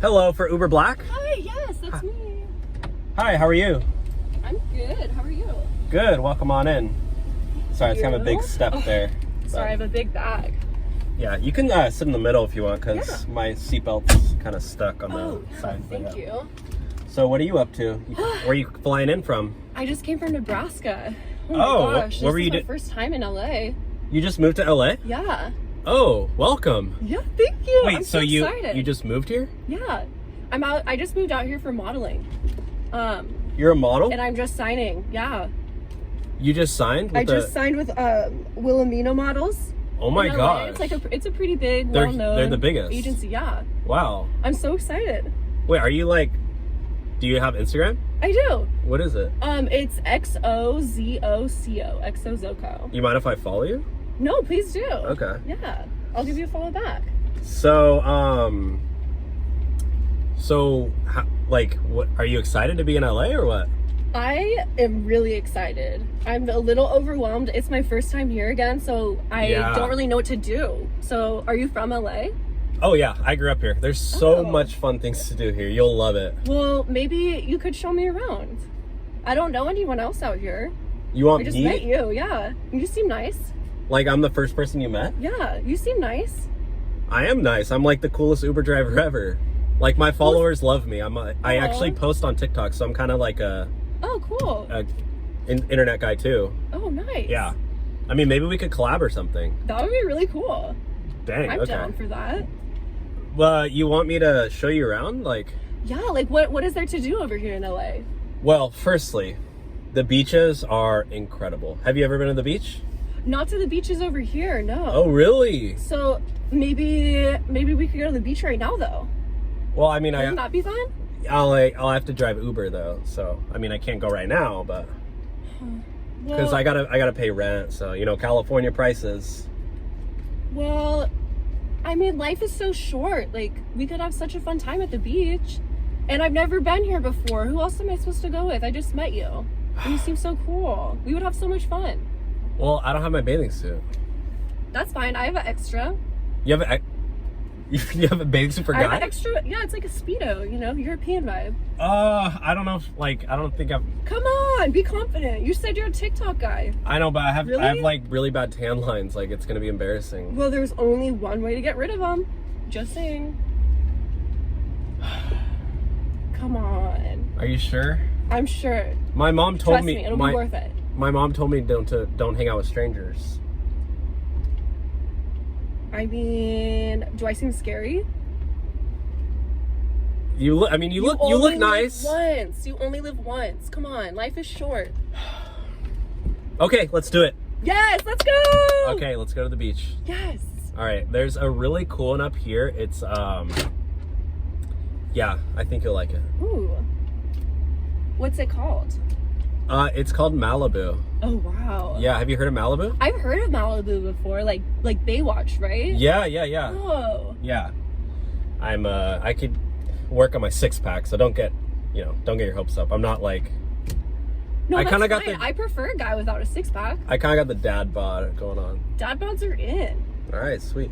Hello, for Uber Black? Hi, yes, that's me. Hi, how are you? I'm good. How are you? Good, welcome on in. Sorry, it's kind of a big step there. Sorry, I have a big bag. Yeah, you can sit in the middle if you want, because my seatbelt's kind of stuck on the side. Thank you. So what are you up to? Where are you flying in from? I just came from Nebraska. Oh my gosh, what were you doing? First time in LA. You just moved to LA? Yeah. Oh, welcome. Yeah, thank you. Wait, I'm so excited. you just moved here? Yeah. I just moved out here for modeling. You're a model? And I'm just signing. Yeah. You just signed? I just signed with Wilhelmina Models. Oh my gosh. It's a pretty big, They're well-known the biggest agency. Yeah. Wow. I'm so excited. Wait, are you do you have Instagram? I do. What is it? It's XOZOCO. XOZOCO. You mind if I follow you? No, please do. Okay. Yeah. I'll give you a follow back. So, what are you excited to be in LA or what? I am really excited. I'm a little overwhelmed. It's my first time here again, so I don't really know what to do. So, are you from LA? Oh yeah, I grew up here. There's so much fun things to do here. You'll love it. Well, maybe you could show me around. I don't know anyone else out here. You want I just me? met you, yeah. You seem nice. Like I'm the first person you met? Yeah, you seem nice. I am nice. I'm like the coolest Uber driver ever. Like my followers love me. I actually post on TikTok, so I'm kind of like a cool internet guy too. Oh, nice. Yeah. I mean, maybe we could collab or something. That would be really cool. Dang. I'm down for that. Well, you want me to show you around? Yeah, what is there to do over here in LA? Well, firstly, the beaches are incredible. Have you ever been to the beach? Not to the beaches over here, no. Oh, really? So maybe we could go to the beach right now, though. Well, I mean, Wouldn't that be fun? I'll have to drive Uber though, so I mean, I can't go right now, but because I gotta pay rent, so California prices. Well, I mean, life is so short. Like, we could have such a fun time at the beach, and I've never been here before. Who else am I supposed to go with? I just met you, and you seem so cool. We would have so much fun. Well, I don't have my bathing suit. That's fine. I have an extra. You have a bathing suit for guy? I have an extra. Yeah, it's like a Speedo, European vibe. I don't know if, I don't think I've... Come on, be confident. You said you're a TikTok guy. I know, but I have really bad tan lines. Like, it's gonna be embarrassing. Well, there's only one way to get rid of them. Just saying. Come on. Are you sure? I'm sure. My mom told me... Trust me, it'll be worth it. My mom told me don't hang out with strangers. I mean, do I seem scary? You look nice. You only live once. Come on, life is short. Okay, let's do it. Yes, let's go. Okay, let's go to the beach. Yes. All right, there's a really cool one up here. It's yeah, I think you'll like it. Ooh. What's it called? It's called Malibu. Oh, wow. Yeah, have you heard of Malibu? I've heard of Malibu before, like Baywatch, right? Yeah. Oh. Yeah. I could work on my six-pack, so don't get your hopes up. I'm not like... No, I kind of got I prefer a guy without a six-pack. I kind of got the dad bod going on. Dad bods are in. All right, sweet.